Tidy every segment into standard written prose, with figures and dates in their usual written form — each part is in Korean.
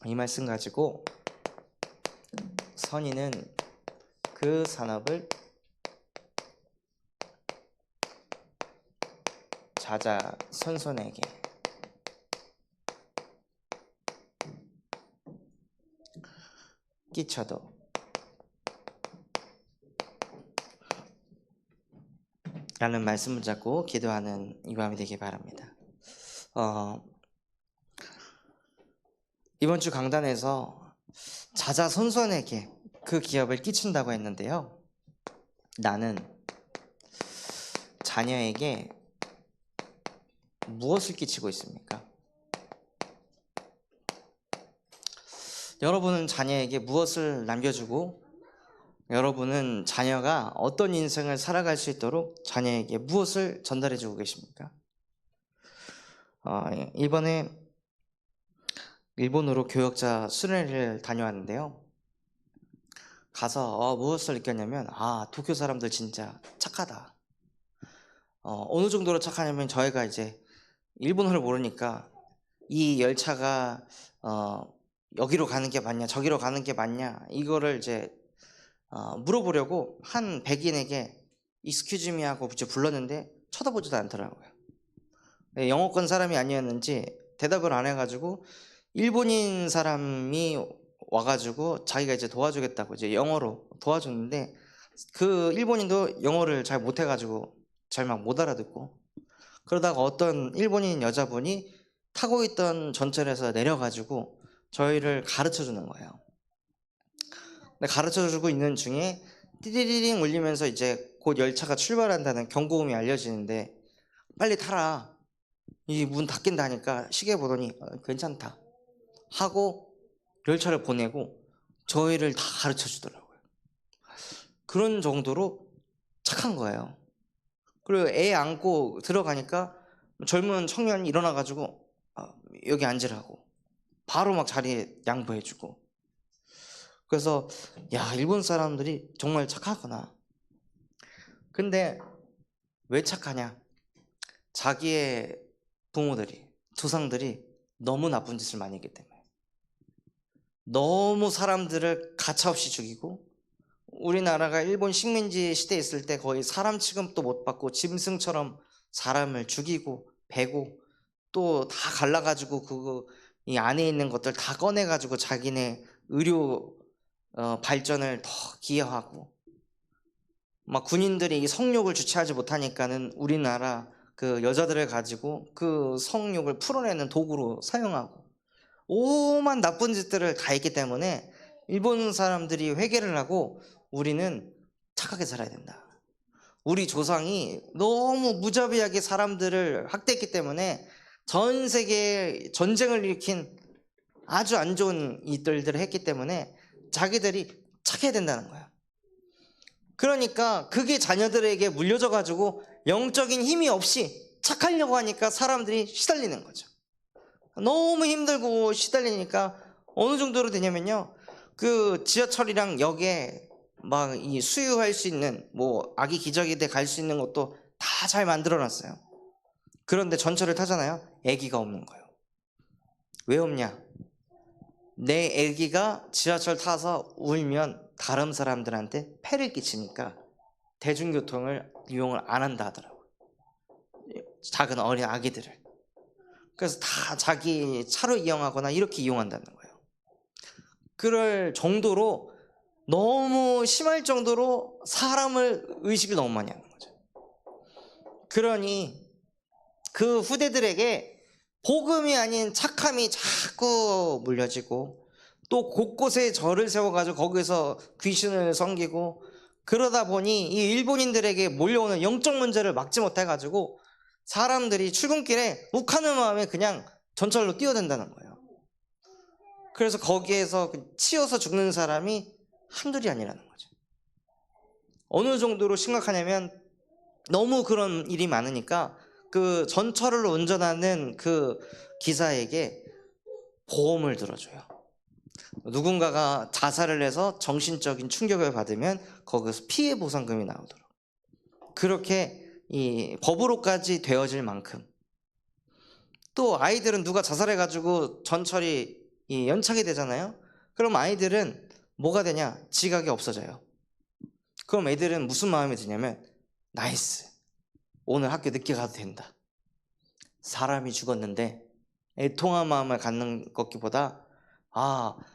이 말씀 가지고 선인은 그 산업을 자자손손에게 끼쳐도 라는 말씀을 잡고 기도하는 이 밤이 되기 바랍니다. 이번 주 강단에서 자자손손에게 그 기업을 끼친다고 했는데요. 나는 자녀에게 무엇을 끼치고 있습니까? 여러분은 자녀에게 무엇을 남겨주고 여러분은 자녀가 어떤 인생을 살아갈 수 있도록 자녀에게 무엇을 전달해주고 계십니까? 이번에 일본으로 교역자 수련회를 다녀왔는데요. 가서 무엇을 느꼈냐면 도쿄 사람들 진짜 착하다. 어느 정도로 착하냐면 저희가 이제 일본어를 모르니까 이 열차가 여기로 가는 게 맞냐 저기로 가는 게 맞냐 이거를 이제 물어보려고 한 백인에게 excuse me 하고 불렀는데 쳐다보지도 않더라고요. 영어권 사람이 아니었는지 대답을 안 해가지고 일본인 사람이 와가지고 자기가 이제 도와주겠다고 이제 영어로 도와줬는데 그 일본인도 영어를 잘 못해가지고 잘 막 못 알아듣고 그러다가 어떤 일본인 여자분이 타고 있던 전철에서 내려가지고 저희를 가르쳐주는 거예요. 근데 가르쳐주고 있는 중에 띠리리링 울리면서 이제 곧 열차가 출발한다는 경고음이 알려지는데 빨리 타라. 이 문 닫힌다니까 시계 보더니 괜찮다 하고 열차를 보내고 저희를 다 가르쳐 주더라고요. 그런 정도로 착한 거예요. 그리고 애 안고 들어가니까 젊은 청년이 일어나가지고 여기 앉으라고 바로 막 자리에 양보해주고. 그래서 일본 사람들이 정말 착하구나. 근데 왜 착하냐? 자기의 부모들이 조상들이 너무 나쁜 짓을 많이 했기 때문에 너무 사람들을 가차없이 죽이고 우리나라가 일본 식민지 시대에 있을 때 거의 사람 취급도 못 받고 짐승처럼 사람을 죽이고 베고 또 다 갈라가지고 이 안에 있는 것들 다 꺼내가지고 자기네 의료 발전을 더 기여하고 막 군인들이 이 성욕을 주체하지 못하니까는 우리나라 그 여자들을 가지고 그 성욕을 풀어내는 도구로 사용하고 오만 나쁜 짓들을 다 했기 때문에 일본 사람들이 회개를 하고 우리는 착하게 살아야 된다. 우리 조상이 너무 무자비하게 사람들을 학대했기 때문에 전 세계에 전쟁을 일으킨 아주 안 좋은 일들을 했기 때문에 자기들이 착해야 된다는 거야. 그러니까 그게 자녀들에게 물려져 가지고 영적인 힘이 없이 착하려고 하니까 사람들이 시달리는 거죠. 너무 힘들고 시달리니까 어느 정도로 되냐면요, 그 지하철이랑 역에 막 이 수유할 수 있는 뭐 아기 기저귀대 갈 수 있는 것도 다 잘 만들어 놨어요. 그런데 전철을 타잖아요. 아기가 없는 거예요. 왜 없냐? 내 아기가 지하철 타서 울면 다른 사람들한테 폐를 끼치니까 대중교통을 이용을 안 한다 하더라고요. 작은 어린 아기들을. 그래서 다 자기 차로 이용하거나 이렇게 이용한다는 거예요. 그럴 정도로 너무 심할 정도로 사람을 의식을 너무 많이 하는 거죠. 그러니 그 후대들에게 복음이 아닌 착함이 자꾸 물려지고 또 곳곳에 절을 세워가지고 거기서 귀신을 섬기고 그러다 보니 이 일본인들에게 몰려오는 영적 문제를 막지 못해가지고 사람들이 출근길에 욱하는 마음에 그냥 전철로 뛰어든다는 거예요. 그래서 거기에서 치여서 죽는 사람이 한둘이 아니라는 거죠. 어느 정도로 심각하냐면 너무 그런 일이 많으니까 그 전철을 운전하는 그 기사에게 보험을 들어줘요. 누군가가 자살을 해서 정신적인 충격을 받으면 거기서 피해 보상금이 나오도록 그렇게 이 법으로까지 되어질 만큼. 또 아이들은 누가 자살해가지고 전철이 연착이 되잖아요. 그럼 아이들은 뭐가 되냐? 지각이 없어져요. 그럼 애들은 무슨 마음이 드냐면 나이스, 오늘 학교 늦게 가도 된다. 사람이 죽었는데 애통한 마음을 갖는 것보다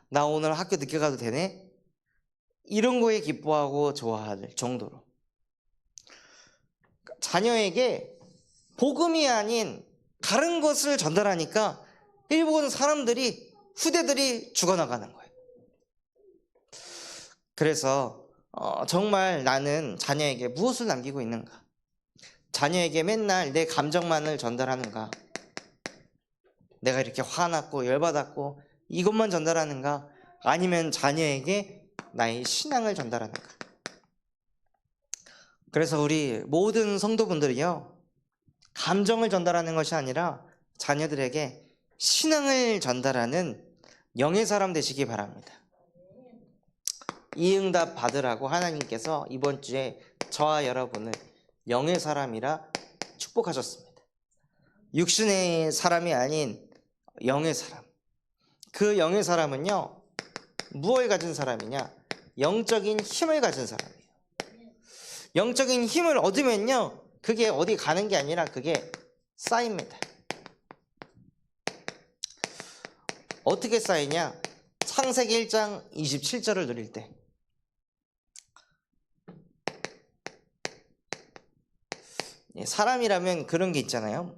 나 오늘 학교 늦게 가도 되네? 이런 거에 기뻐하고 좋아할 정도로 자녀에게 복음이 아닌 다른 것을 전달하니까 일본 사람들이, 후대들이 죽어나가는 거예요. 그래서 정말 나는 자녀에게 무엇을 남기고 있는가? 자녀에게 맨날 내 감정만을 전달하는가? 내가 이렇게 화났고 열받았고 이것만 전달하는가? 아니면 자녀에게 나의 신앙을 전달하는가? 그래서 우리 모든 성도분들이요, 감정을 전달하는 것이 아니라 자녀들에게 신앙을 전달하는 영의 사람 되시기 바랍니다. 이 응답 받으라고 하나님께서 이번 주에 저와 여러분을 영의 사람이라 축복하셨습니다. 육신의 사람이 아닌 영의 사람. 그 영의 사람은요, 무엇을 가진 사람이냐? 영적인 힘을 가진 사람이에요. 영적인 힘을 얻으면요, 그게 어디 가는 게 아니라 그게 쌓입니다. 어떻게 쌓이냐? 창세기 1장 27절을 누릴 때 사람이라면 그런 게 있잖아요.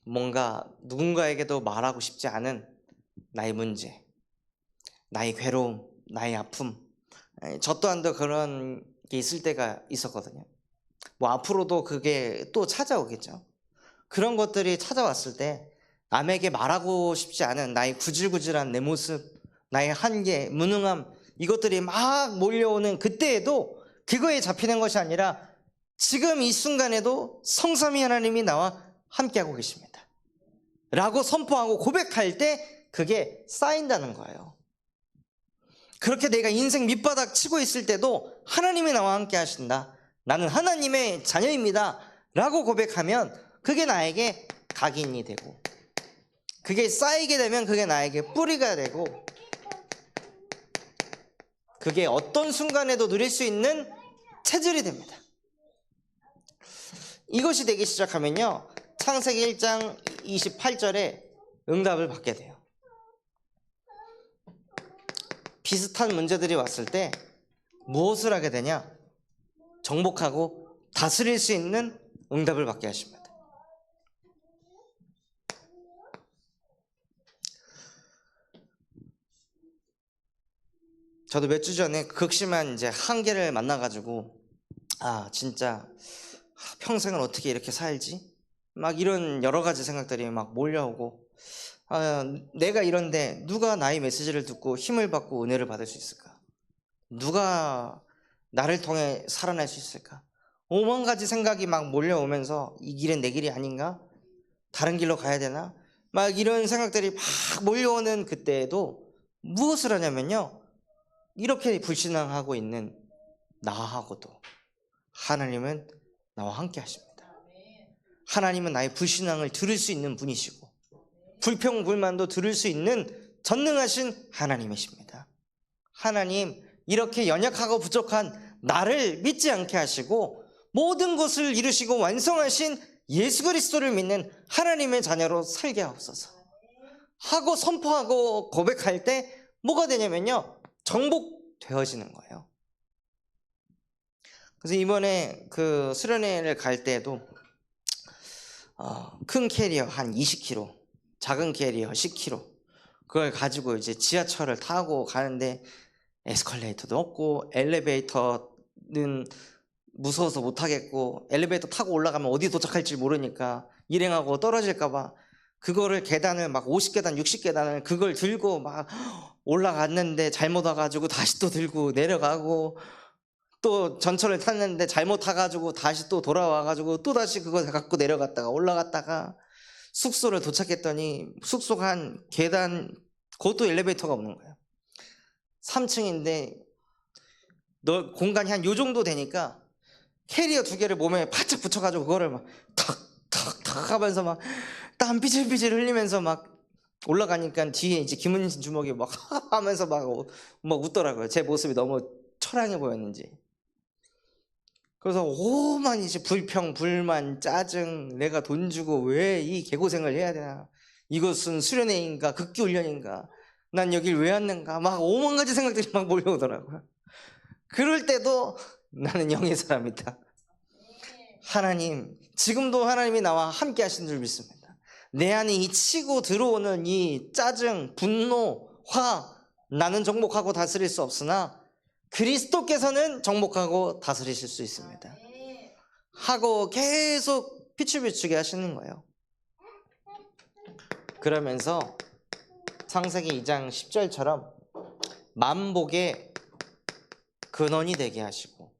뭔가 누군가에게도 말하고 싶지 않은 나의 문제, 나의 괴로움, 나의 아픔. 저 또한도 그런 게 있을 때가 있었거든요. 뭐 앞으로도 그게 또 찾아오겠죠. 그런 것들이 찾아왔을 때 남에게 말하고 싶지 않은 나의 구질구질한 내 모습, 나의 한계, 무능함, 이것들이 막 몰려오는 그때에도 그거에 잡히는 것이 아니라 지금 이 순간에도 성삼위 하나님이 나와 함께하고 계십니다 라고 선포하고 고백할 때 그게 쌓인다는 거예요. 그렇게 내가 인생 밑바닥 치고 있을 때도 하나님이 나와 함께 하신다, 나는 하나님의 자녀입니다 라고 고백하면 그게 나에게 각인이 되고, 그게 쌓이게 되면 그게 나에게 뿌리가 되고, 그게 어떤 순간에도 누릴 수 있는 체질이 됩니다. 이것이 되기 시작하면요, 창세기 1장 28절에 응답을 받게 돼요. 비슷한 문제들이 왔을 때 무엇을 하게 되냐? 정복하고 다스릴 수 있는 응답을 받게 하십니다. 저도 몇 주 전에 극심한 이제 한계를 만나가지고 진짜 평생을 어떻게 이렇게 살지? 막 이런 여러 가지 생각들이 막 몰려오고, 내가 이런데 누가 나의 메시지를 듣고 힘을 받고 은혜를 받을 수 있을까? 누가 나를 통해 살아날 수 있을까? 오만 가지 생각이 막 몰려오면서 이 길은 내 길이 아닌가? 다른 길로 가야 되나? 막 이런 생각들이 막 몰려오는 그때에도 무엇을 하냐면요, 이렇게 불신앙하고 있는 나하고도 하나님은 나와 함께 하십니다. 하나님은 나의 불신앙을 들을 수 있는 분이시고 불평불만도 들을 수 있는 전능하신 하나님이십니다. 하나님, 이렇게 연약하고 부족한 나를 믿지 않게 하시고 모든 것을 이루시고 완성하신 예수 그리스도를 믿는 하나님의 자녀로 살게 하옵소서 하고 선포하고 고백할 때 뭐가 되냐면요, 정복되어지는 거예요. 그래서 이번에 그 수련회를 갈 때에도 큰 캐리어 한 20kg, 작은 캐리어 10kg, 그걸 가지고 이제 지하철을 타고 가는데 에스컬레이터도 없고 엘리베이터는 무서워서 못 타겠고, 엘리베이터 타고 올라가면 어디 도착할지 모르니까 일행하고 떨어질까봐 그거를 계단을 막 50계단 60계단을 그걸 들고 막 올라갔는데 잘못 와가지고 다시 또 들고 내려가고, 또 전철을 탔는데 잘못 타가지고 다시 또 돌아와가지고 또 다시 그거 갖고 내려갔다가 올라갔다가 숙소를 도착했더니 숙소가 한 계단, 그것도 엘리베이터가 없는 거예요. 3층인데 공간이 한 요 정도 되니까 캐리어 2개를 몸에 바짝 붙여가지고 그거를 막 탁탁탁 하면서 막 땀 삐질삐질 흘리면서 막 올라가니까 뒤에 이제 김은진 주먹이 막 하면서 막 웃더라고요. 제 모습이 너무 처량해 보였는지. 그래서 오만 이제 불평, 불만, 짜증, 내가 돈 주고 왜 이 개고생을 해야 되나, 이것은 수련회인가 극기훈련인가, 난 여길 왜 왔는가, 막 오만 가지 생각들이 막 몰려오더라고요. 그럴 때도 나는 영의 사람이다. 하나님, 지금도 하나님이 나와 함께 하신 줄 믿습니다. 내 안에 이 치고 들어오는 이 짜증, 분노, 화, 나는 정복하고 다스릴 수 없으나 그리스도께서는 정복하고 다스리실 수 있습니다 하고 계속 비추비추게 하시는 거예요. 그러면서 창세기 2장 10절처럼 만복의 근원이 되게 하시고,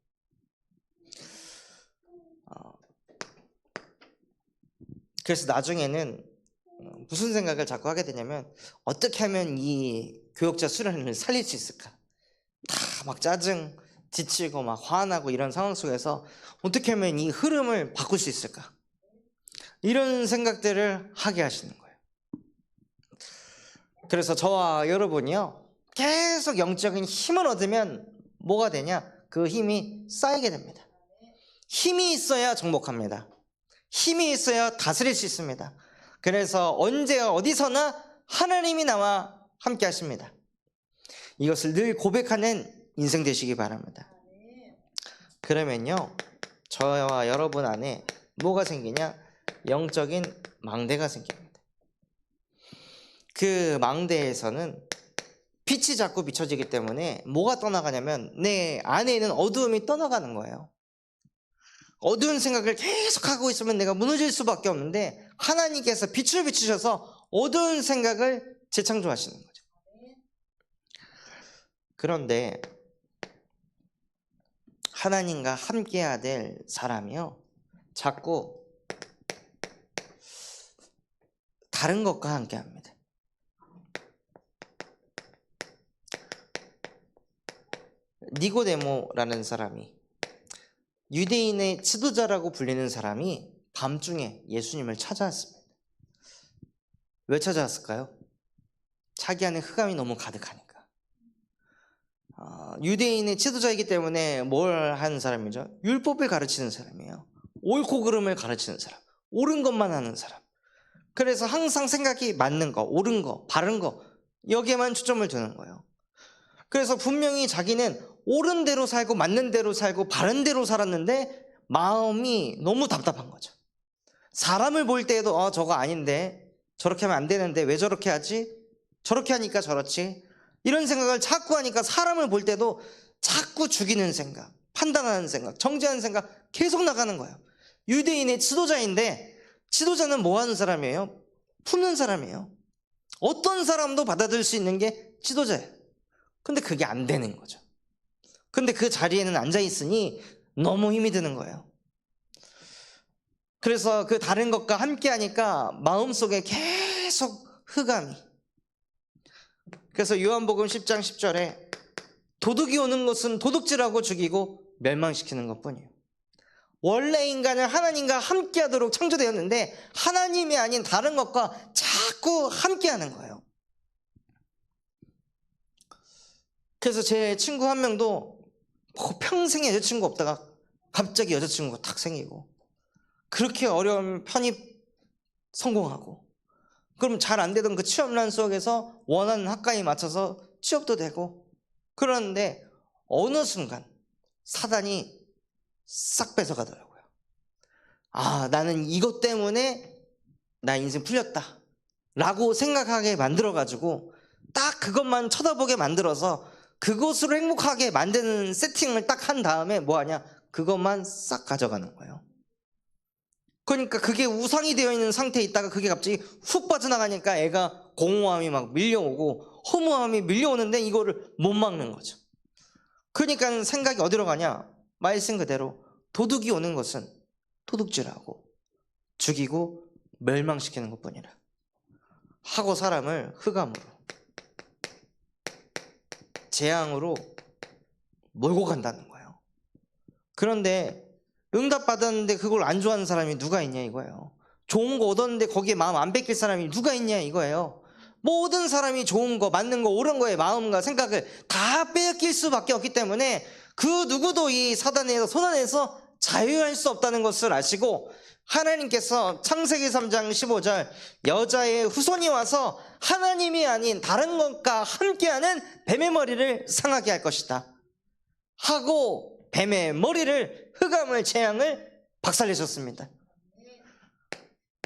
그래서 나중에는 무슨 생각을 자꾸 하게 되냐면, 어떻게 하면 이 교역자 수련회를 살릴 수 있을까, 다 막 짜증, 지치고 막 화나고 이런 상황 속에서 어떻게 하면 이 흐름을 바꿀 수 있을까, 이런 생각들을 하게 하시는 거예요. 그래서 저와 여러분이요, 계속 영적인 힘을 얻으면 뭐가 되냐, 그 힘이 쌓이게 됩니다. 힘이 있어야 정복합니다. 힘이 있어야 다스릴 수 있습니다. 그래서 언제 어디서나 하나님이 나와 함께 하십니다. 이것을 늘 고백하는 인생 되시기 바랍니다. 그러면요, 저와 여러분 안에 뭐가 생기냐, 영적인 망대가 생깁니다. 그 망대에서는 빛이 자꾸 비춰지기 때문에 뭐가 떠나가냐면 내 안에 있는 어두움이 떠나가는 거예요. 어두운 생각을 계속 하고 있으면 내가 무너질 수밖에 없는데, 하나님께서 빛을 비추셔서 어두운 생각을 재창조하시는 거죠. 그런데 하나님과 함께해야 될 사람이요, 자꾸 다른 것과 함께합니다. 니고데모라는 사람이, 유대인의 지도자라고 불리는 사람이 밤중에 예수님을 찾아왔습니다. 왜 찾아왔을까요? 자기 안에 흑암이 너무 가득하니까. 유대인의 지도자이기 때문에 뭘 하는 사람이죠? 율법을 가르치는 사람이에요. 옳고 그름을 가르치는 사람, 옳은 것만 하는 사람. 그래서 항상 생각이 맞는 거, 옳은 거, 바른 거, 여기에만 초점을 두는 거예요. 그래서 분명히 자기는 옳은 대로 살고 맞는 대로 살고 바른 대로 살았는데 마음이 너무 답답한 거죠. 사람을 볼 때에도 저거 아닌데, 저렇게 하면 안 되는데 왜 저렇게 하지? 저렇게 하니까 저렇지? 이런 생각을 자꾸 하니까 사람을 볼 때도 자꾸 죽이는 생각, 판단하는 생각, 정죄하는 생각 계속 나가는 거예요. 유대인의 지도자인데, 지도자는 뭐 하는 사람이에요? 품는 사람이에요. 어떤 사람도 받아들일 수 있는 게 지도자예요. 근데 그게 안 되는 거죠. 근데 그 자리에는 앉아 있으니 너무 힘이 드는 거예요. 그래서 그 다른 것과 함께 하니까 마음속에 계속 흑암이. 그래서 요한복음 10장 10절에 도둑이 오는 것은 도둑질하고 죽이고 멸망시키는 것뿐이에요. 원래 인간은 하나님과 함께 하도록 창조되었는데 하나님이 아닌 다른 것과 자꾸 함께 하는 거예요. 그래서 제 친구 한 명도 평생 여자친구 없다가 갑자기 여자친구가 탁 생기고, 그렇게 어려운 편입 성공하고, 그럼 잘 안 되던 그 취업난 속에서 원하는 학과에 맞춰서 취업도 되고, 그러는데 어느 순간 사단이 싹 뺏어가더라고요. 나는 이것 때문에 나 인생 풀렸다 라고 생각하게 만들어가지고 딱 그것만 쳐다보게 만들어서 그것으로 행복하게 만드는 세팅을 딱 한 다음에 뭐하냐, 그것만 싹 가져가는 거예요. 그러니까 그게 우상이 되어 있는 상태에 있다가 그게 갑자기 훅 빠져나가니까 애가 공허함이 막 밀려오고 허무함이 밀려오는데 이거를 못 막는 거죠. 그러니까 생각이 어디로 가냐, 말씀 그대로 도둑이 오는 것은 도둑질하고 죽이고 멸망시키는 것뿐이라 하고 사람을 흑암으로, 재앙으로 몰고 간다는 거예요. 그런데 응답받았는데 그걸 안 좋아하는 사람이 누가 있냐 이거예요. 좋은 거 얻었는데 거기에 마음 안 뺏길 사람이 누가 있냐 이거예요. 모든 사람이 좋은 거, 맞는 거, 옳은 거에 마음과 생각을 다 빼앗길 수밖에 없기 때문에 그 누구도 이 사단에서 손안에서 자유할 수 없다는 것을 아시고 하나님께서 창세기 3장 15절 여자의 후손이 와서 하나님이 아닌 다른 것과 함께하는 뱀의 머리를 상하게 할 것이다 하고 뱀의 머리를 흑암을 재앙을 박살내셨습니다.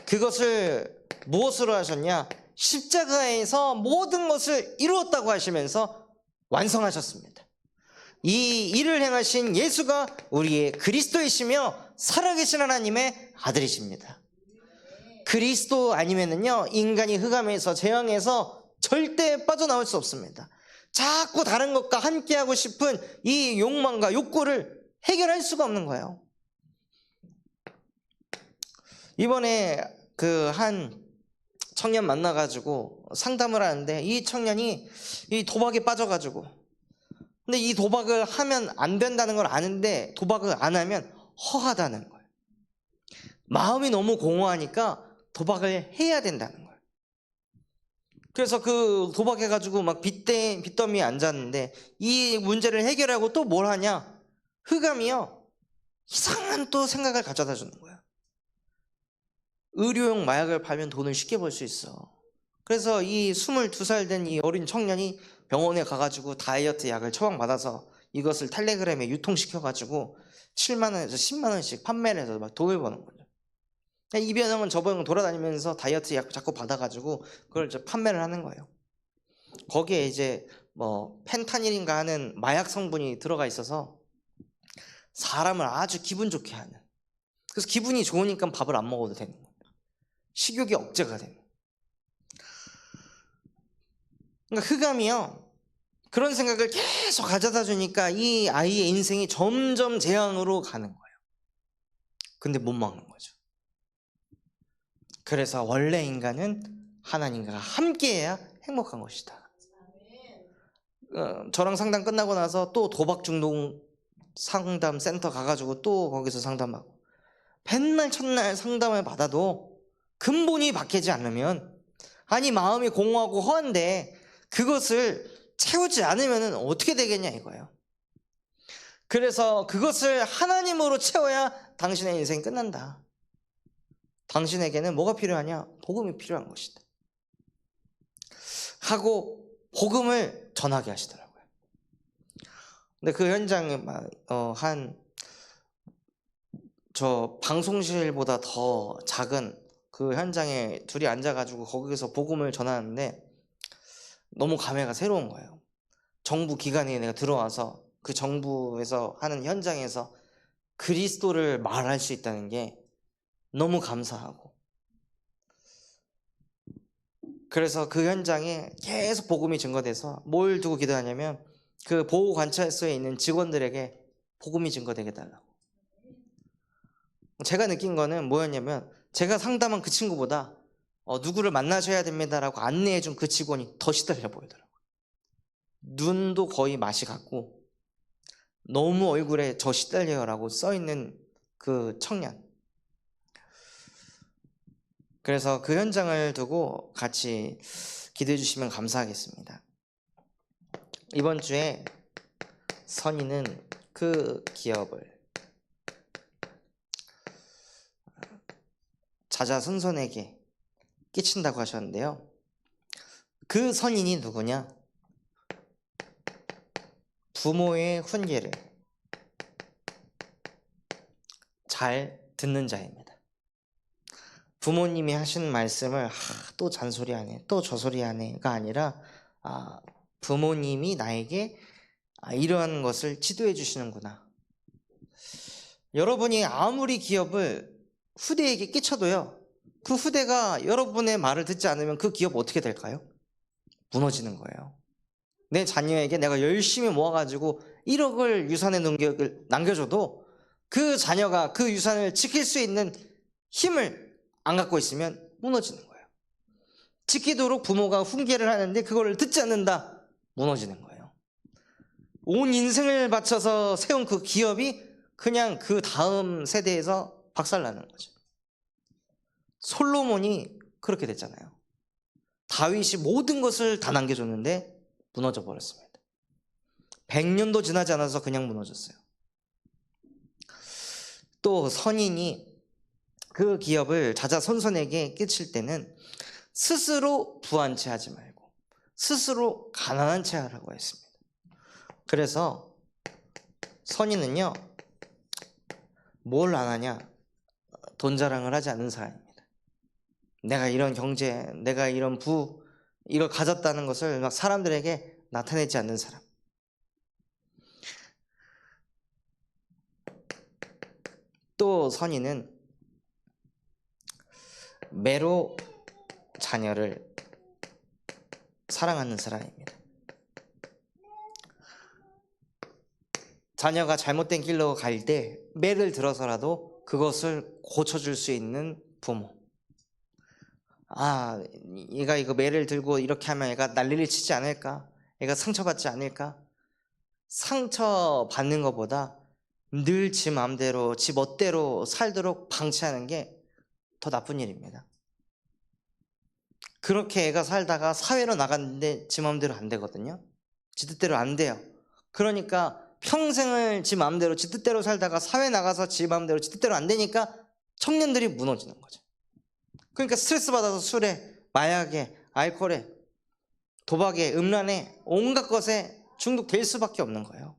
그것을 무엇으로 하셨냐? 십자가에서 모든 것을 이루었다고 하시면서 완성하셨습니다. 이 일을 행하신 예수가 우리의 그리스도이시며 살아계신 하나님의 아들이십니다. 그리스도 아니면은요, 인간이 흑암에서 재앙에서 절대 빠져나올 수 없습니다. 자꾸 다른 것과 함께하고 싶은 이 욕망과 욕구를 해결할 수가 없는 거예요. 이번에 그 한 청년 만나가지고 상담을 하는데 이 청년이 이 도박에 빠져가지고, 근데 이 도박을 하면 안 된다는 걸 아는데 도박을 안 하면 허하다는 거예요. 마음이 너무 공허하니까 도박을 해야 된다는 거예요. 그래서 그 도박해가지고 막 빚더미에 앉았는데 이 문제를 해결하고 또 뭘 하냐? 흑암이요, 이상한 또 생각을 가져다 주는 거예요. 의료용 마약을 팔면 돈을 쉽게 벌 수 있어. 그래서 이 22살 된 이 어린 청년이 병원에 가가지고 다이어트 약을 처방받아서 이것을 텔레그램에 유통시켜가지고 7만 원에서 10만 원씩 판매를 해서 막 돈을 버는 거죠. 이병헌은 저병헌 돌아다니면서 다이어트 약 자꾸 받아가지고 그걸 이제 판매를 하는 거예요. 거기에 이제 뭐 펜타닐인가 하는 마약 성분이 들어가 있어서 사람을 아주 기분 좋게 하는, 그래서 기분이 좋으니까 밥을 안 먹어도 되는 거예요. 식욕이 억제가 되는 거예요. 그러니까 흑암이요, 그런 생각을 계속 가져다 주니까 이 아이의 인생이 점점 재앙으로 가는 거예요. 근데 못 막는 거죠. 그래서 원래 인간은 하나님과 함께해야 행복한 것이다. 저랑 상담 끝나고 나서 또 도박 중독 상담 센터 가가지고 또 거기서 상담하고, 맨날 첫날 상담을 받아도 근본이 바뀌지 않으면, 아니 마음이 공허하고 허한데 그것을 채우지 않으면 어떻게 되겠냐 이거예요. 그래서 그것을 하나님으로 채워야 당신의 인생이 끝난다. 당신에게는 뭐가 필요하냐? 복음이 필요한 것이다 하고 복음을 전하게 하시더라고요. 근데 그 현장에 저 방송실보다 더 작은 그 현장에 둘이 앉아가지고 거기서 복음을 전하는데 너무 감회가 새로운 거예요. 정부 기관에 내가 들어와서 그 정부에서 하는 현장에서 그리스도를 말할 수 있다는 게 너무 감사하고, 그래서 그 현장에 계속 복음이 증거돼서 뭘 두고 기도하냐면 그 보호관찰소에 있는 직원들에게 복음이 증거되게 달라고. 제가 느낀 거는 뭐였냐면, 제가 상담한 그 친구보다 누구를 만나셔야 됩니다라고 안내해준 그 직원이 더 시달려 보이더라고요. 눈도 거의 맛이 갔고 너무 얼굴에 저 시달려요라고 써있는 그 청년. 그래서 그 현장을 두고 같이 기도해 주시면 감사하겠습니다. 이번 주에 선인은 그 기업을 자자손손에게 끼친다고 하셨는데요, 그 선인이 누구냐? 부모의 훈계를 잘 듣는 자입니다. 부모님이 하신 말씀을 또 잔소리하네, 또 저소리하네가 아니라 부모님이 나에게 이러한 것을 지도해 주시는구나. 여러분이 아무리 기업을 후대에게 끼쳐도요, 그 후대가 여러분의 말을 듣지 않으면 그 기업 어떻게 될까요? 무너지는 거예요. 내 자녀에게 내가 열심히 모아가지고 1억을 유산에 남겨줘도 그 자녀가 그 유산을 지킬 수 있는 힘을 안 갖고 있으면 무너지는 거예요. 지키도록 부모가 훈계를 하는데 그걸 듣지 않는다, 무너지는 거예요. 온 인생을 바쳐서 세운 그 기업이 그냥 그 다음 세대에서 박살나는 거죠. 솔로몬이 그렇게 됐잖아요. 다윗이 모든 것을 다 남겨줬는데 무너져 버렸습니다. 100년도 지나지 않아서 그냥 무너졌어요. 또 선인이 그 기업을 자자손손에게 끼칠 때는 스스로 부한 채 하지 말고 스스로 가난한 채 하라고 했습니다. 그래서 선인은요, 뭘 안 하냐? 돈 자랑을 하지 않는 사람입니다. 내가 이런 경제, 내가 이런 부, 이걸 가졌다는 것을 막 사람들에게 나타내지 않는 사람. 또 선인은 매로 자녀를 사랑하는 사람입니다. 자녀가 잘못된 길로 갈 때 매를 들어서라도 그것을 고쳐줄 수 있는 부모. 아, 얘가 이거 매를 들고 이렇게 하면 얘가 난리를 치지 않을까? 얘가 상처받지 않을까? 상처받는 것보다 늘 지 마음대로 지 멋대로 살도록 방치하는 게 더 나쁜 일입니다. 그렇게 애가 살다가 사회로 나갔는데 지 마음대로 안 되거든요. 지 뜻대로 안 돼요. 그러니까 평생을 지 마음대로 지 뜻대로 살다가 사회 나가서 지 마음대로 지 뜻대로 안 되니까 청년들이 무너지는 거죠. 그러니까 스트레스 받아서 술에, 마약에, 알코올에, 도박에, 음란에, 온갖 것에 중독될 수밖에 없는 거예요.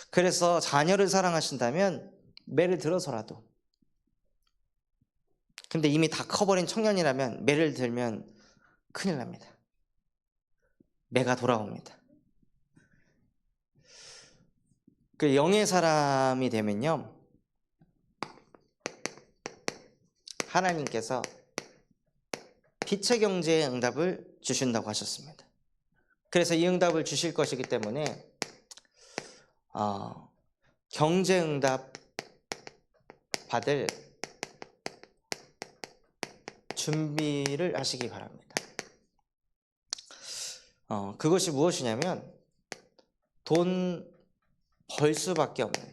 그래서 자녀를 사랑하신다면 매를 들어서라도, 근데 이미 다 커버린 청년이라면 매를 들면 큰일 납니다. 매가 돌아옵니다. 그 영의 사람이 되면요, 하나님께서 빛의 경제의 응답을 주신다고 하셨습니다. 그래서 이 응답을 주실 것이기 때문에 경제 응답 받을 준비를 하시기 바랍니다. 그것이 무엇이냐면 돈 벌 수밖에 없는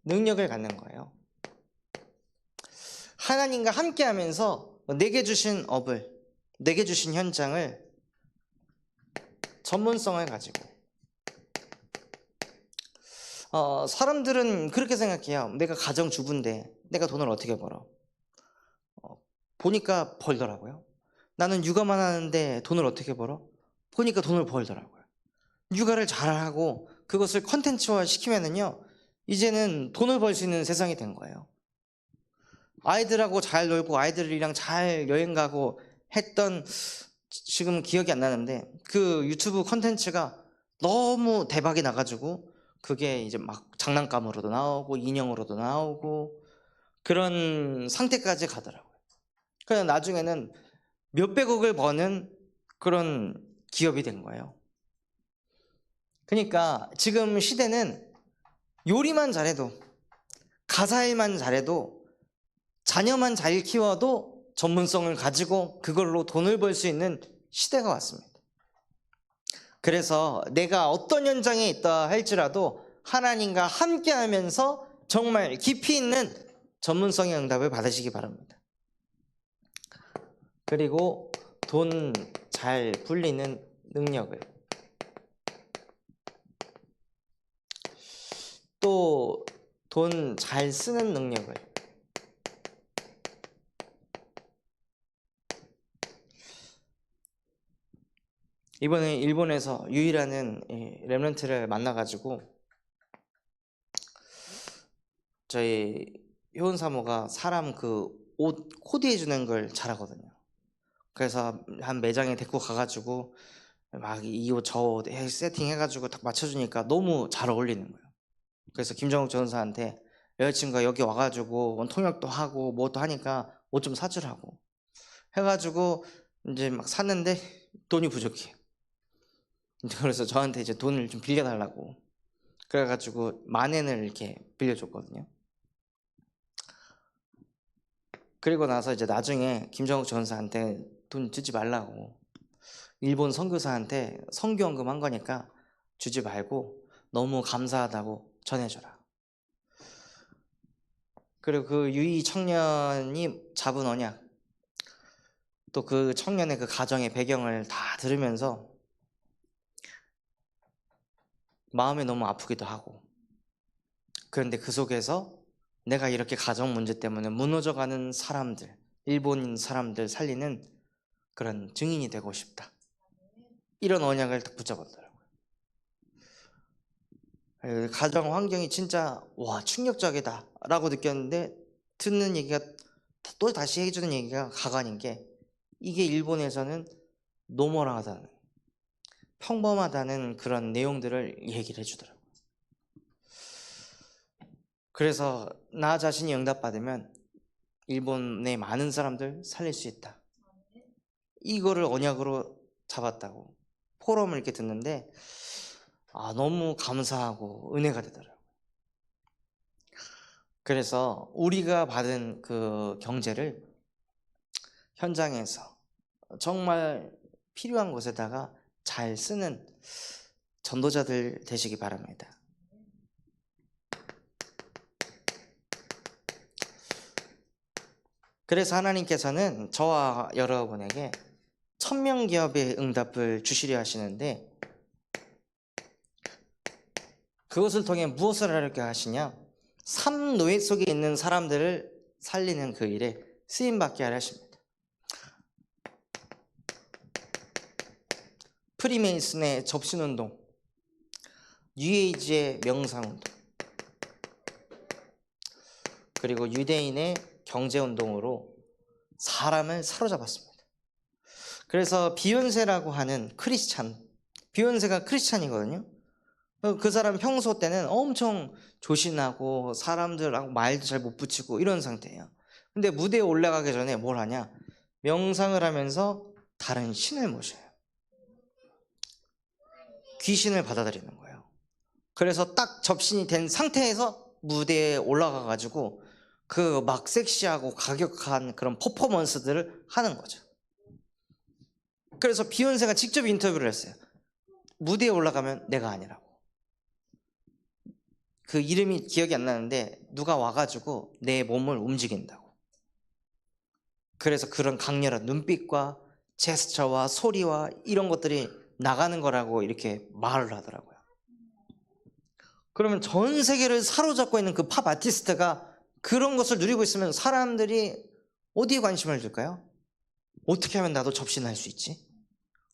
능력을 갖는 거예요. 하나님과 함께 하면서 내게 주신 업을, 내게 주신 현장을 전문성을 가지고, 사람들은 그렇게 생각해요. 내가 가정주부인데 내가 돈을 어떻게 벌어? 보니까 벌더라고요. 나는 육아만 하는데 돈을 어떻게 벌어? 보니까 돈을 벌더라고요. 육아를 잘하고 그것을 컨텐츠화 시키면은요, 이제는 돈을 벌 수 있는 세상이 된 거예요. 아이들하고 잘 놀고 아이들이랑 잘 여행 가고 했던, 지금 기억이 안 나는데 그 유튜브 컨텐츠가 너무 대박이 나가지고 그게 이제 막 장난감으로도 나오고 인형으로도 나오고 그런 상태까지 가더라고요. 그래서 나중에는 몇백억을 버는 그런 기업이 된 거예요. 그러니까 지금 시대는 요리만 잘해도, 가사일만 잘해도, 자녀만 잘 키워도 전문성을 가지고 그걸로 돈을 벌 수 있는 시대가 왔습니다. 그래서 내가 어떤 현장에 있다 할지라도 하나님과 함께 하면서 정말 깊이 있는 전문성의 응답을 받으시기 바랍니다. 그리고 돈 잘 불리는 능력을, 또 돈 잘 쓰는 능력을, 이번에 일본에서 유일하는 렘넌트를 만나가지고 저희 효은 사모가 사람 그 옷 코디해주는 걸 잘하거든요. 그래서 한 매장에 데리고 가가지고 막 이 옷 저 옷 세팅해가지고 딱 맞춰주니까 너무 잘 어울리는 거예요. 그래서 김정욱 전사한테 여자친구가 여기 와가지고 통역도 하고 뭐도 하니까 옷 좀 사주라고 해가지고 이제 막 샀는데 돈이 부족해요. 그래서 저한테 이제 돈을 좀 빌려달라고 그래가지고 10,000엔을 이렇게 빌려줬거든요. 그리고 나서 이제 나중에 김정욱 전사한테 돈 주지 말라고, 일본 선교사한테 선교헌금 한 거니까 주지 말고 너무 감사하다고 전해줘라. 그리고 그 유이 청년이 잡은 언약, 또 그 청년의 그 가정의 배경을 다 들으면서 마음이 너무 아프기도 하고, 그런데 그 속에서 내가 이렇게 가정 문제 때문에 무너져가는 사람들, 일본 사람들 살리는 그런 증인이 되고 싶다, 이런 언약을 딱 붙잡았더라고요. 가정 환경이 진짜 와 충격적이다 라고 느꼈는데, 듣는 얘기가 또 다시 해주는 얘기가 가관인 게, 이게 일본에서는 노멀하다는, 평범하다는 그런 내용들을 얘기를 해주더라고요. 그래서 나 자신이 응답받으면 일본의 많은 사람들 살릴 수 있다, 이거를 언약으로 잡았다고 포럼을 이렇게 듣는데 너무 감사하고 은혜가 되더라고요. 그래서 우리가 받은 그 경제를 현장에서 정말 필요한 곳에다가 잘 쓰는 전도자들 되시기 바랍니다. 그래서 하나님께서는 저와 여러분에게 1000명 기업의 응답을 주시려 하시는데, 그것을 통해 무엇을 하려고 하시냐, 삶노예 속에 있는 사람들을 살리는 그 일에 쓰임받게 하려 하십니다. 프리메이슨의 접신운동, 뉴에이지의 명상운동, 그리고 유대인의 경제운동으로 사람을 사로잡았습니다. 그래서 비욘세라고 하는 크리스찬, 비욘세가 크리스찬이거든요. 그 사람 평소 때는 엄청 조신하고 사람들하고 말도 잘 못 붙이고 이런 상태예요. 근데 무대에 올라가기 전에 뭘 하냐, 명상을 하면서 다른 신을 모셔요. 귀신을 받아들이는 거예요. 그래서 딱 접신이 된 상태에서 무대에 올라가 가지고 그 막 섹시하고 과격한 그런 퍼포먼스들을 하는 거죠. 그래서 비욘세가 직접 인터뷰를 했어요. 무대에 올라가면 내가 아니라고. 그 이름이 기억이 안 나는데 누가 와가지고 내 몸을 움직인다고. 그래서 그런 강렬한 눈빛과 제스처와 소리와 이런 것들이 나가는 거라고 이렇게 말을 하더라고요. 그러면 전 세계를 사로잡고 있는 그 팝 아티스트가 그런 것을 누리고 있으면 사람들이 어디에 관심을 둘까요? 어떻게 하면 나도 접신할 수 있지?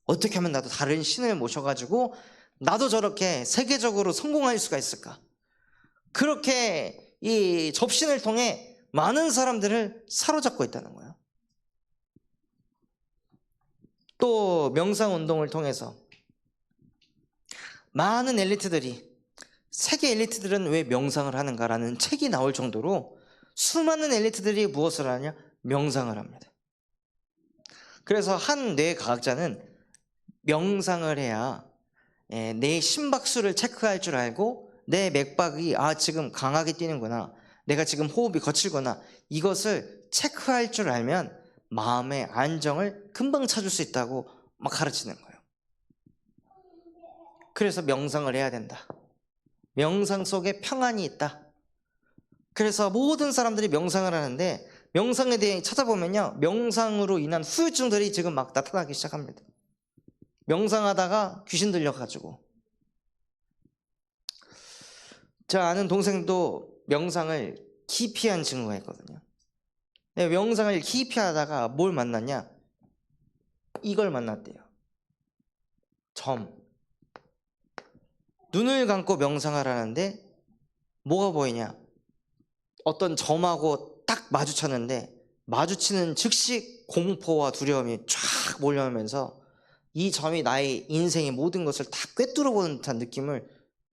어떻게 하면 나도 다른 신을 모셔가지고 나도 저렇게 세계적으로 성공할 수가 있을까? 그렇게 이 접신을 통해 많은 사람들을 사로잡고 있다는 거예요. 또 명상운동을 통해서 많은 엘리트들이, 세계 엘리트들은 왜 명상을 하는가라는 책이 나올 정도로 수많은 엘리트들이 무엇을 하냐? 명상을 합니다. 그래서 한 뇌과학자는 명상을 해야 내 심박수를 체크할 줄 알고 내 맥박이 지금 강하게 뛰는구나, 내가 지금 호흡이 거칠구나, 이것을 체크할 줄 알면 마음의 안정을 금방 찾을 수 있다고 막 가르치는 거예요. 그래서 명상을 해야 된다. 명상 속에 평안이 있다. 그래서 모든 사람들이 명상을 하는데, 명상에 대해 찾아보면요, 명상으로 인한 후유증들이 지금 막 나타나기 시작합니다. 명상하다가 귀신 들려가지고. 제 아는 동생도 명상을 기피한 친구가 있거든요. 명상을 기피하다가 뭘 만났냐, 이걸 만났대요. 점. 눈을 감고 명상을 하는데 뭐가 보이냐, 어떤 점하고 딱 마주쳤는데 마주치는 즉시 공포와 두려움이 쫙 몰려오면서 이 점이 나의 인생의 모든 것을 다 꿰뚫어보는 듯한 느낌을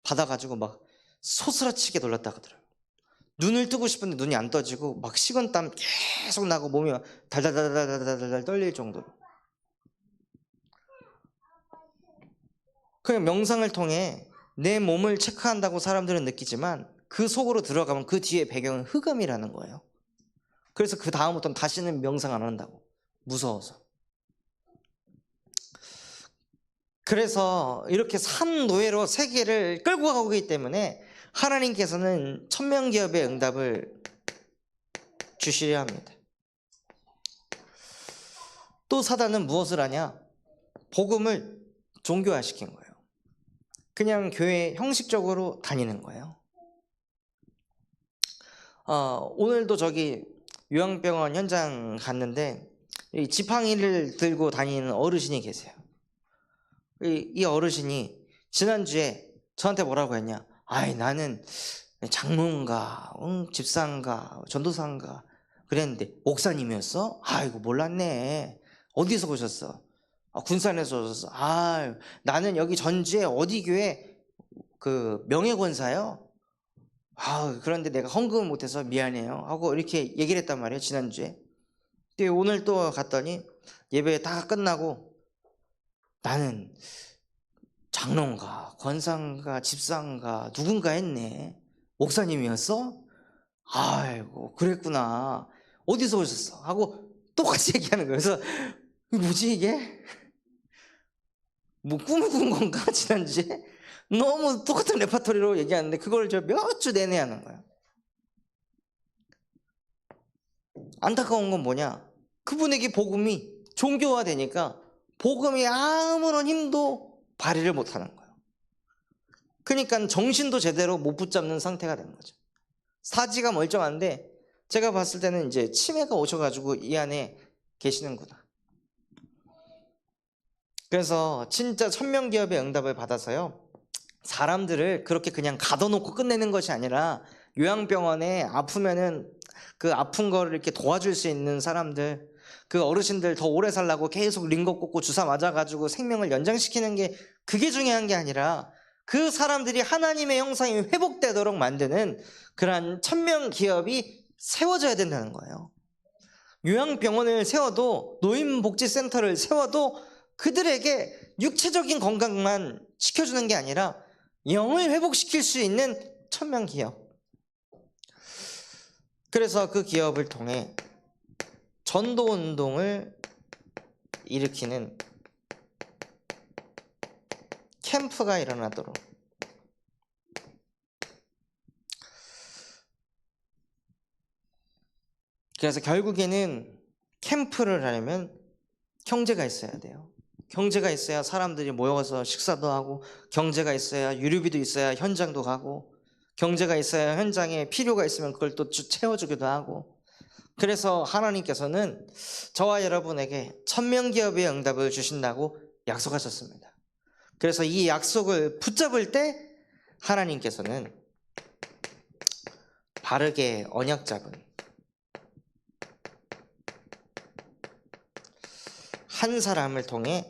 받아가지고 막 소스라치게 놀랐다 하더라고요. 눈을 뜨고 싶은데 눈이 안 떠지고 막 식은땀 계속 나고 몸이 달달달달달달 떨릴 정도로. 그냥 명상을 통해 내 몸을 체크한다고 사람들은 느끼지만 그 속으로 들어가면 그 뒤에 배경은 흑암이라는 거예요. 그래서 그 다음부터는 다시는 명상 안 한다고, 무서워서. 그래서 이렇게 산노예로 세계를 끌고 가기 때문에 하나님께서는 천명기업의 응답을 주시려 합니다. 또 사단은 무엇을 하냐? 복음을 종교화시킨 거예요. 그냥 교회 형식적으로 다니는 거예요. 오늘도 저기 요양병원 현장 갔는데 이 지팡이를 들고 다니는 어르신이 계세요. 이 어르신이 지난주에 저한테 뭐라고 했냐? 아이, 나는 장로인가, 집사인가, 전도사인가 그랬는데 목사님이었어? 아이고, 몰랐네. 어디서 오셨어? 군산에서 오셨어. 나는 여기 전주에 어디 교회 그 명예권사요. 그런데 내가 헌금을 못해서 미안해요 하고 이렇게 얘기를 했단 말이에요, 지난주에. 근데 오늘 또 갔더니 예배 다 끝나고 나는 장로인가 권사인가 집사인가 누군가 했네. 목사님이었어? 아이고, 그랬구나. 어디서 오셨어? 하고 똑같이 얘기하는 거예요. 그래서 뭐지 이게? 뭐 꿈을 꾼 건가 지난주에? 너무 똑같은 레파토리로 얘기하는데 그걸 저 몇 주 내내 하는 거예요. 안타까운 건 뭐냐? 그분에게 복음이 종교화되니까 복음이 아무런 힘도 발휘를 못하는 거예요. 그러니까 정신도 제대로 못 붙잡는 상태가 되는 거죠. 사지가 멀쩡한데 제가 봤을 때는 이제 치매가 오셔가지고 이 안에 계시는구나. 그래서 진짜 천명기업의 응답을 받아서요, 사람들을 그렇게 그냥 가둬놓고 끝내는 것이 아니라 요양병원에 아프면은 그 아픈 거를 이렇게 도와줄 수 있는 사람들, 그 어르신들 더 오래 살라고 계속 링거 꽂고 주사 맞아가지고 생명을 연장시키는 게 그게 중요한 게 아니라 그 사람들이 하나님의 형상이 회복되도록 만드는 그러한 천명기업이 세워져야 된다는 거예요. 요양병원을 세워도, 노인복지센터를 세워도 그들에게 육체적인 건강만 지켜주는 게 아니라 영을 회복시킬 수 있는 천명기업. 그래서 그 기업을 통해 전도운동을 일으키는 캠프가 일어나도록, 그래서 결국에는 캠프를 하려면 경제가 있어야 돼요. 경제가 있어야 사람들이 모여서 식사도 하고, 경제가 있어야 유류비도 있어야 현장도 가고, 경제가 있어야 현장에 필요가 있으면 그걸 또 채워주기도 하고. 그래서 하나님께서는 저와 여러분에게 천명기업의 응답을 주신다고 약속하셨습니다. 그래서 이 약속을 붙잡을 때 하나님께서는 바르게 언약 잡은 한 사람을 통해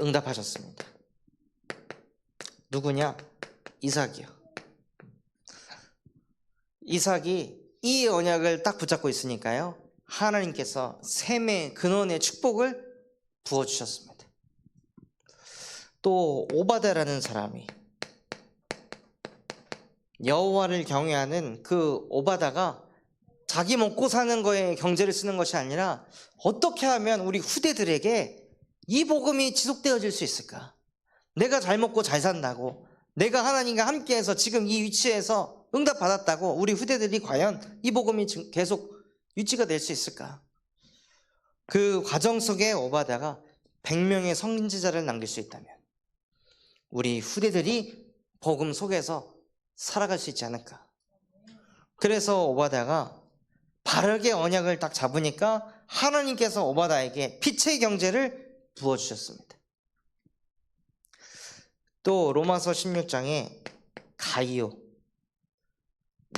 응답하셨습니다. 누구냐? 이삭이요. 이삭이 이 언약을 딱 붙잡고 있으니까요, 하나님께서 셈의 근원의 축복을 부어주셨습니다. 또 오바다라는 사람이, 여호와를 경외하는 그 오바다가 자기 먹고 사는 거에 경제를 쓰는 것이 아니라 어떻게 하면 우리 후대들에게 이 복음이 지속되어질 수 있을까? 내가 잘 먹고 잘 산다고, 내가 하나님과 함께해서 지금 이 위치에서 응답받았다고 우리 후대들이 과연 이 복음이 계속 유지가 될 수 있을까? 그 과정 속에 오바다가 100명의 선지자를 남길 수 있다면 우리 후대들이 복음 속에서 살아갈 수 있지 않을까? 그래서 오바다가 바르게 언약을 딱 잡으니까 하나님께서 오바다에게 빛의 경제를 부어주셨습니다. 또 로마서 16장에 가이오,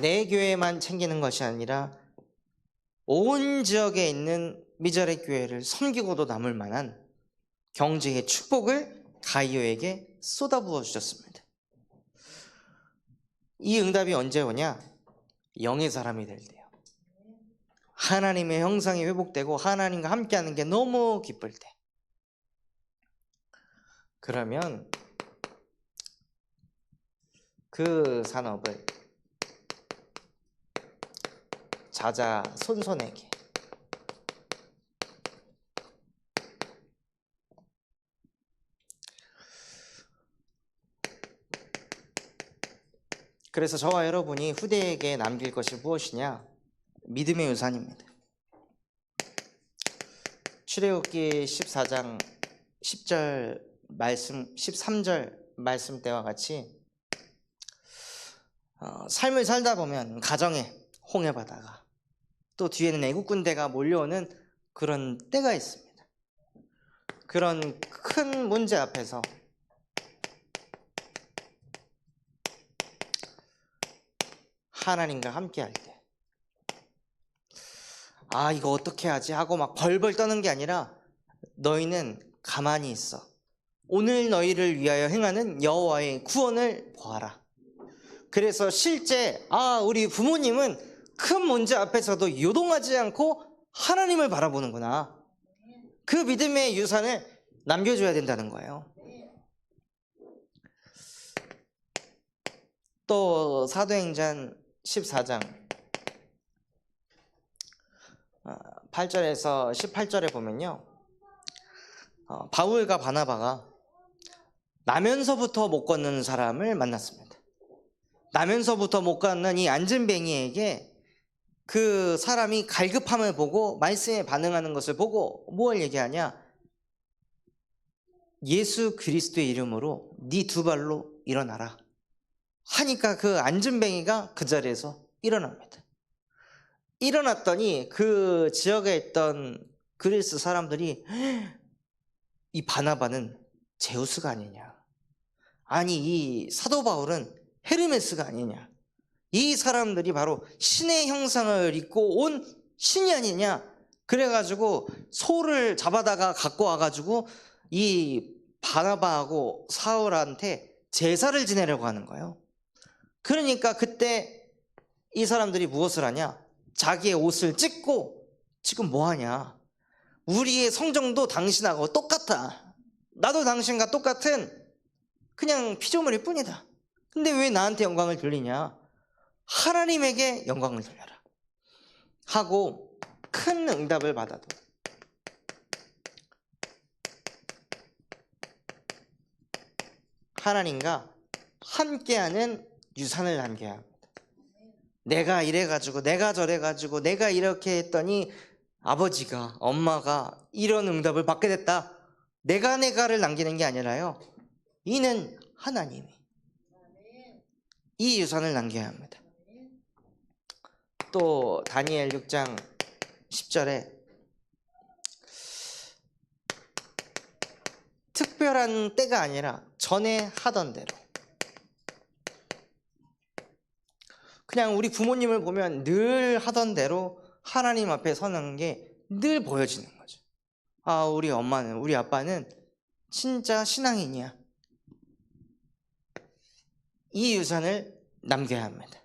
내 교회만 챙기는 것이 아니라 온 지역에 있는 미자렛 교회를 섬기고도 남을 만한 경제의 축복을 가이오에게 쏟아부어 주셨습니다. 이 응답이 언제 오냐? 영의 사람이 될 때요. 하나님의 형상이 회복되고 하나님과 함께하는 게 너무 기쁠 때. 그러면 그 산업을 자자손손에게, 그래서 저와 여러분이 후대에게 남길 것이 무엇이냐? 믿음의 유산입니다. 출애굽기 14장 10절 말씀, 13절 말씀 때와 같이 삶을 살다 보면 가정에 홍해바다가, 또 뒤에는 애국 군대가 몰려오는 그런 때가 있습니다. 그런 큰 문제 앞에서 하나님과 함께 할 때, 이거 어떻게 하지 하고 막 벌벌 떠는 게 아니라, 너희는 가만히 있어. 오늘 너희를 위하여 행하는 여호와의 구원을 보아라. 그래서 실제 우리 부모님은 큰 문제 앞에서도 요동하지 않고 하나님을 바라보는구나. 그 믿음의 유산을 남겨줘야 된다는 거예요. 또 사도행전 14장 8절에서 18절에 보면요, 바울과 바나바가 나면서부터 못 걷는 사람을 만났습니다. 나면서부터 못 걷는 이 앉은뱅이에게 그 사람이 갈급함을 보고 말씀에 반응하는 것을 보고 뭘 얘기하냐, 예수 그리스도의 이름으로 네 두 발로 일어나라 하니까 그 앉은뱅이가 그 자리에서 일어납니다. 일어났더니 그 지역에 있던 그리스 사람들이, 이 바나바는 제우스가 아니냐, 아니 이 사도 바울은 헤르메스가 아니냐, 이 사람들이 바로 신의 형상을 입고 온 신이 아니냐. 그래가지고 소를 잡아다가 갖고 와가지고 이 바나바하고 사울한테 제사를 지내려고 하는 거예요. 그러니까 그때 이 사람들이 무엇을 하냐, 자기의 옷을 찢고, 지금 뭐하냐, 우리의 성정도 당신하고 똑같아, 나도 당신과 똑같은 그냥 피조물일 뿐이다. 근데 왜 나한테 영광을 돌리냐, 하나님에게 영광을 돌려라 하고 큰 응답을 받아도 하나님과 함께하는 유산을 남겨야 합니다. 내가 이래가지고, 내가 저래가지고, 내가 이렇게 했더니 아버지가, 엄마가 이런 응답을 받게 됐다, 내가를 남기는 게 아니라요, 이는 하나님이 이 유산을 남겨야 합니다. 또 다니엘 6장 10절에 특별한 때가 아니라 전에 하던 대로, 그냥 우리 부모님을 보면 늘 하던 대로 하나님 앞에 서는 게 늘 보여지는 거죠. 우리 엄마는, 우리 아빠는 진짜 신앙인이야. 이 유산을 남겨야 합니다.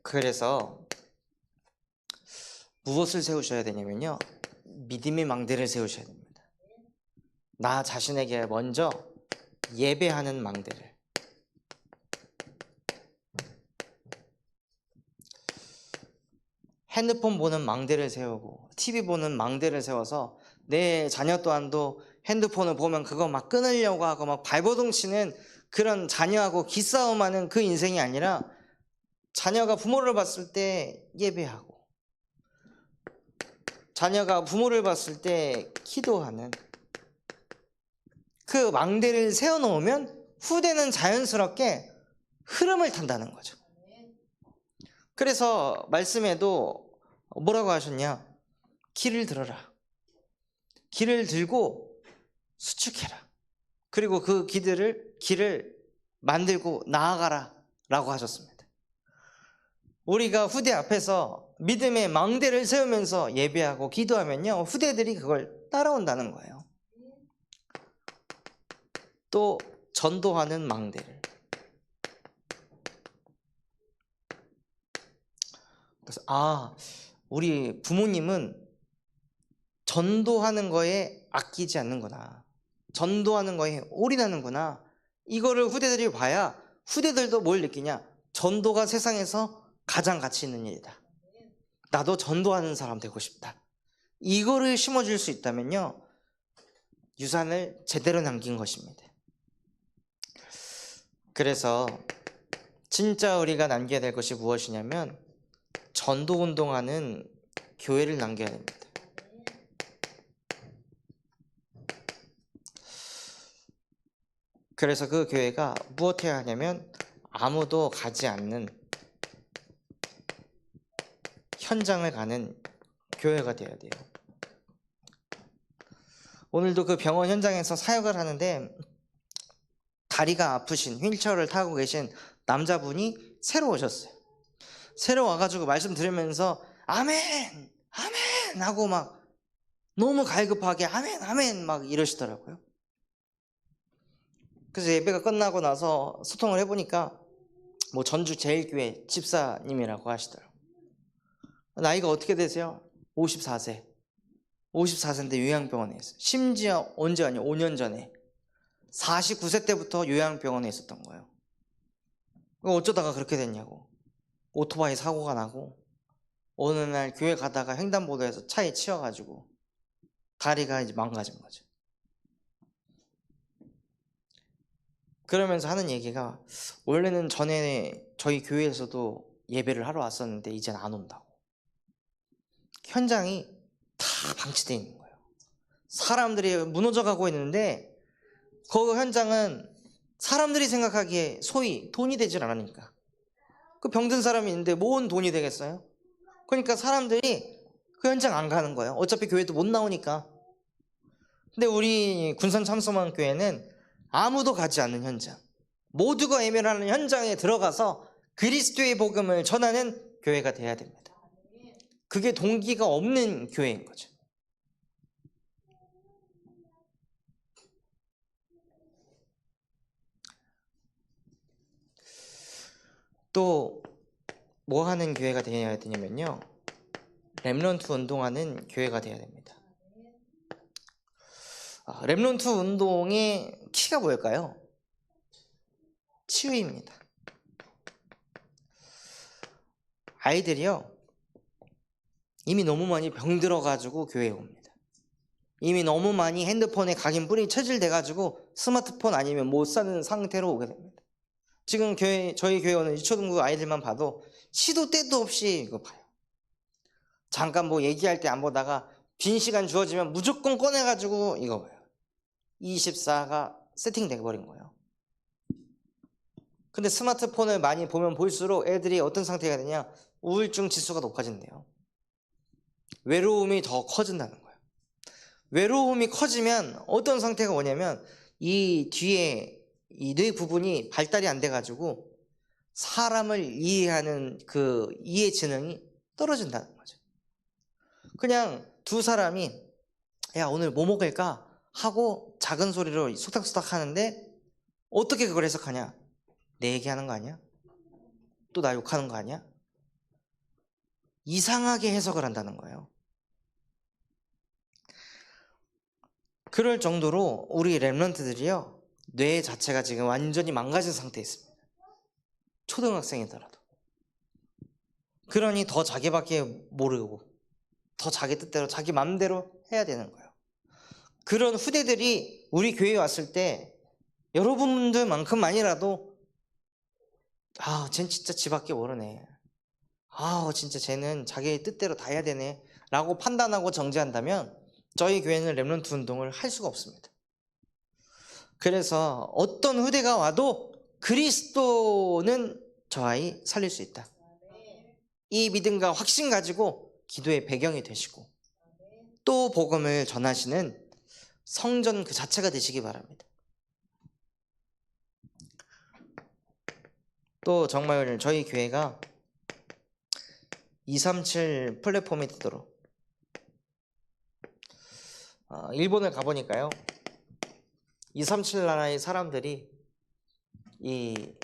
그래서 무엇을 세우셔야 되냐면요, 믿음의 망대를 세우셔야 됩니다. 나 자신에게 먼저 예배하는 망대를. 핸드폰 보는 망대를 세우고 TV 보는 망대를 세워서 내 자녀 또한도 핸드폰을 보면 그거 막 끊으려고 하고 막 발버둥 치는 그런 자녀하고 기싸움하는 그 인생이 아니라, 자녀가 부모를 봤을 때 예배하고, 자녀가 부모를 봤을 때 기도하는 그 망대를 세워놓으면 후대는 자연스럽게 흐름을 탄다는 거죠. 그래서 말씀에도 뭐라고 하셨냐, 길을 들어라, 길을 들고 수축해라, 그리고 그 길을 만들고 나아가라 라고 하셨습니다. 우리가 후대 앞에서 믿음의 망대를 세우면서 예배하고 기도하면요, 후대들이 그걸 따라온다는 거예요. 또 전도하는 망대를. 그래서 우리 부모님은 전도하는 거에 아끼지 않는구나, 전도하는 거에 올인하는구나, 이거를 후대들이 봐야 후대들도 뭘 느끼냐, 전도가 세상에서 가장 가치 있는 일이다, 나도 전도하는 사람 되고 싶다, 이거를 심어줄 수 있다면요, 유산을 제대로 남긴 것입니다. 그래서 진짜 우리가 남겨야 될 것이 무엇이냐면 전도 운동하는 교회를 남겨야 됩니다. 그래서 그 교회가 무엇해야 하냐면 아무도 가지 않는 현장을 가는 교회가 되어야 돼요. 오늘도 그 병원 현장에서 사역을 하는데 다리가 아프신 휠체어를 타고 계신 남자분이 새로 오셨어요. 새로 와가지고 말씀 들으면서 아멘 아멘 하고 막 너무 갈급하게 아멘 아멘 막 이러시더라고요. 그래서 예배가 끝나고 나서 소통을 해보니까 뭐 전주 제일교회 집사님이라고 하시더라고요. 나이가 어떻게 되세요? 54세. 54세인데 요양병원에 있어요. 심지어 언제 아니요 5년 전에 49세 때부터 요양병원에 있었던 거예요. 어쩌다가 그렇게 됐냐고. 오토바이 사고가 나고 어느 날 교회 가다가 횡단보도에서 차에 치여가지고 다리가 이제 망가진 거죠. 그러면서 하는 얘기가 원래는 전에 저희 교회에서도 예배를 하러 왔었는데 이제는 안 온다고. 현장이 다 방치되어 있는 거예요. 사람들이 무너져 가고 있는데 그 현장은 사람들이 생각하기에 소위 돈이 되질 않으니까. 그 병든 사람이 있는데 뭔 돈이 되겠어요? 그러니까 사람들이 그 현장 안 가는 거예요. 어차피 교회도 못 나오니까. 근데 우리 군산 참소만 교회는 아무도 가지 않는 현장, 모두가 예배하는 현장에 들어가서 그리스도의 복음을 전하는 교회가 돼야 됩니다. 그게 동기가 없는 교회인 거죠. 또 뭐 하는 교회가 되어야 되냐면요, 렘넌트 운동하는 교회가 되어야 됩니다. 렘넌트 운동의 키가 뭘까요? 치유입니다. 아이들이요 이미 너무 많이 병들어가지고 교회에 옵니다. 이미 너무 많이 핸드폰에 각인뿔이 체질돼가지고 스마트폰 아니면 못 사는 상태로 오게 됩니다. 지금 저희 교회 오는 유초등부 아이들만 봐도 시도 때도 없이 이거 봐요. 잠깐 뭐 얘기할 때 안 보다가 빈 시간 주어지면 무조건 꺼내가지고 이거 봐요. 24가 세팅돼 버린 거예요. 근데 스마트폰을 많이 보면 볼수록 애들이 어떤 상태가 되냐, 우울증 지수가 높아진대요. 외로움이 더 커진다는 거예요. 외로움이 커지면 어떤 상태가 오냐면 이 뒤에 이 뇌 부분이 발달이 안 돼가지고 사람을 이해하는 그 이해 지능이 떨어진다는 거죠. 그냥 두 사람이 야 오늘 뭐 먹을까 하고 작은 소리로 속닥속닥 하는데 어떻게 그걸 해석하냐? 내 얘기하는 거 아니야? 또 나 욕하는 거 아니야? 이상하게 해석을 한다는 거예요. 그럴 정도로 우리 렘넌트들이요 뇌 자체가 지금 완전히 망가진 상태에 있습니다. 초등학생이더라도. 그러니 더 자기밖에 모르고 더 자기 뜻대로 자기 마음대로 해야 되는 거예요. 그런 후대들이 우리 교회에 왔을 때 여러분들만큼만이라도 쟤는 진짜 지밖에 모르네, 진짜 쟤는 자기 뜻대로 다 해야 되네 라고 판단하고 정죄한다면 저희 교회는 렘넌트 운동을 할 수가 없습니다. 그래서 어떤 후대가 와도 그리스도는 저 아이 살릴 수 있다, 이 믿음과 확신 가지고 기도의 배경이 되시고 또 복음을 전하시는 성전 그 자체가 되시기 바랍니다. 또 정말 저희 교회가 237 플랫폼이 되도록 일본을 가보니까요 237 나라의 사람들이 이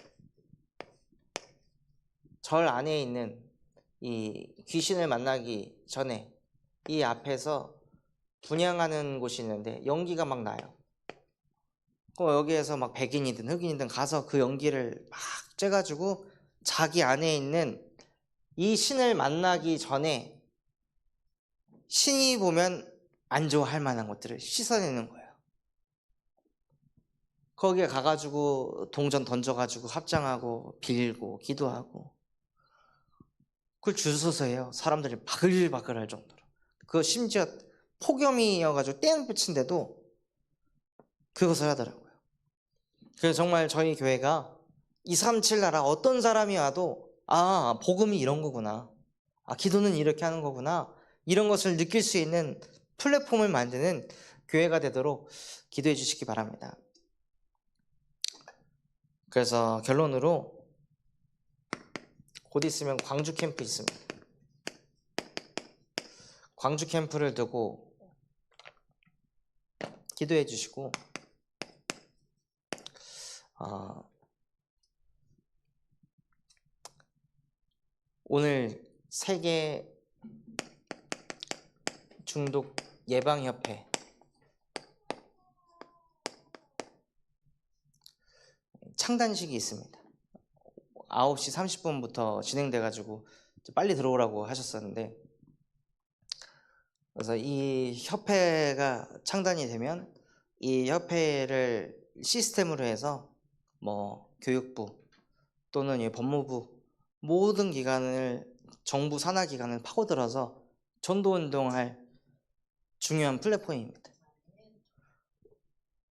절 안에 있는 이 귀신을 만나기 전에 이 앞에서 분향하는 곳이 있는데 연기가 막 나요. 여기에서 막 백인이든 흑인이든 가서 그 연기를 막 쬐가지고 자기 안에 있는 이 신을 만나기 전에 신이 보면 안 좋아할 만한 것들을 씻어내는 거예요. 거기에 가가지고 동전 던져가지고 합장하고 빌고 기도하고 그걸 줄 서서 해요. 사람들이 바글바글할 정도로. 그거 심지어 폭염이어가지고 땡볕인데도 그것을 하더라고요. 그래서 정말 저희 교회가 237 나라 어떤 사람이 와도 아, 복음이 이런 거구나, 아, 기도는 이렇게 하는 거구나, 이런 것을 느낄 수 있는 플랫폼을 만드는 교회가 되도록 기도해 주시기 바랍니다. 그래서 결론으로 곧 있으면 광주 캠프 있습니다. 광주 캠프를 두고 기도해 주시고 오늘 세계 중독 예방협회 창단식이 있습니다. 9시 30분부터 진행돼가지고 빨리 들어오라고 하셨었는데, 그래서 이 협회가 창단이 되면 이 협회를 시스템으로 해서 뭐 교육부 또는 이 법무부 모든 기관을, 정부 산하 기관을 파고들어서 전도운동할 중요한 플랫폼입니다.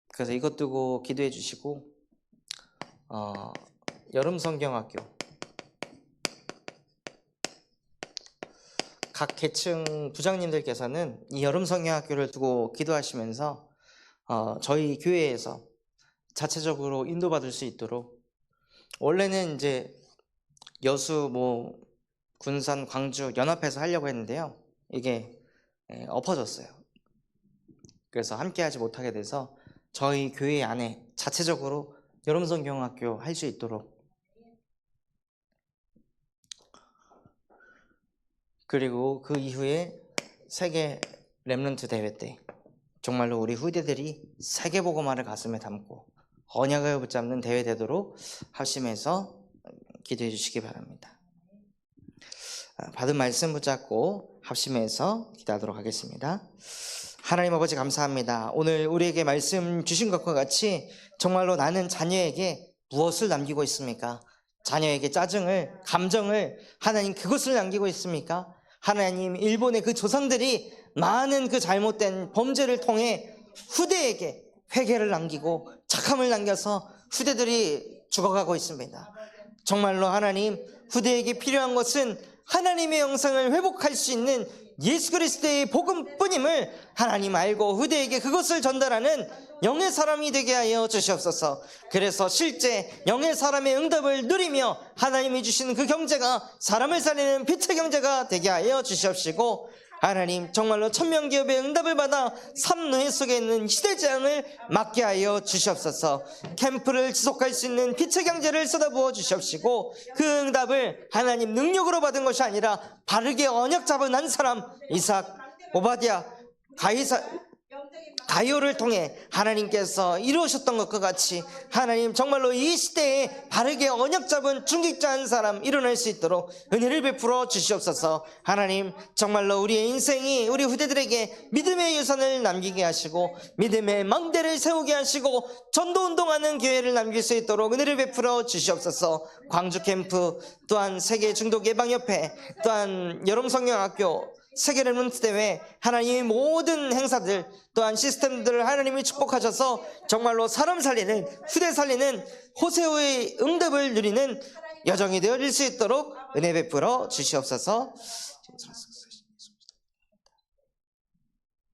그래서 이것 두고 기도해 주시고 여름성경학교 각 계층 부장님들께서는 이 여름성경학교를 두고 기도하시면서 저희 교회에서 자체적으로 인도받을 수 있도록, 원래는 이제 여수, 뭐 군산, 광주 연합해서 하려고 했는데요, 이게 엎어졌어요. 그래서 함께 하지 못하게 돼서 저희 교회 안에 자체적으로 여름성경학교 할 수 있도록, 그리고 그 이후에 세계 렘넌트 대회 때 정말로 우리 후대들이 세계복음화를 가슴에 담고 언약을 붙잡는 대회 되도록 합심해서 기도해 주시기 바랍니다. 받은 말씀 붙잡고 합심해서 기도하도록 하겠습니다. 하나님 아버지 감사합니다. 오늘 우리에게 말씀 주신 것과 같이 정말로 나는 자녀에게 무엇을 남기고 있습니까? 자녀에게 짜증을, 감정을, 하나님 그것을 남기고 있습니까? 하나님, 일본의 그 조상들이 많은 그 잘못된 범죄를 통해 후대에게 회개를 남기고 착함을 남겨서 후대들이 죽어가고 있습니다. 정말로 하나님, 후대에게 필요한 것은 하나님의 영상을 회복할 수 있는 예수 그리스도의 복음뿐임을 하나님 알고 후대에게 그것을 전달하는 영의 사람이 되게 하여 주시옵소서. 그래서 실제 영의 사람의 응답을 누리며 하나님이 주시는 그 경제가 사람을 살리는 빛의 경제가 되게 하여 주시옵시고, 하나님 정말로 천명기업의 응답을 받아 삶 노예 속에 있는 시대재앙을 막게 하여 주시옵소서. 캠프를 지속할 수 있는 빛의 경제를 쏟아부어 주시옵시고, 그 응답을 하나님 능력으로 받은 것이 아니라 바르게 언약 잡은 한 사람 이삭, 오바댜, 가이오를 통해 하나님께서 이루셨던 것과 같이 하나님 정말로 이 시대에 바르게 언약 잡은 중직자 한 사람 일어날 수 있도록 은혜를 베풀어 주시옵소서. 하나님 정말로 우리의 인생이 우리 후대들에게 믿음의 유산을 남기게 하시고 믿음의 망대를 세우게 하시고 전도운동하는 교회를 남길 수 있도록 은혜를 베풀어 주시옵소서. 광주 캠프 또한 세계 중독 예방협회 또한 여름성경학교 세계 렘넌트 대회 하나님의 모든 행사들 또한 시스템들을 하나님이 축복하셔서 정말로 사람 살리는 후대 살리는 호세오의 응답을 누리는 여정이 되어질 수 있도록 은혜 베풀어 주시옵소서.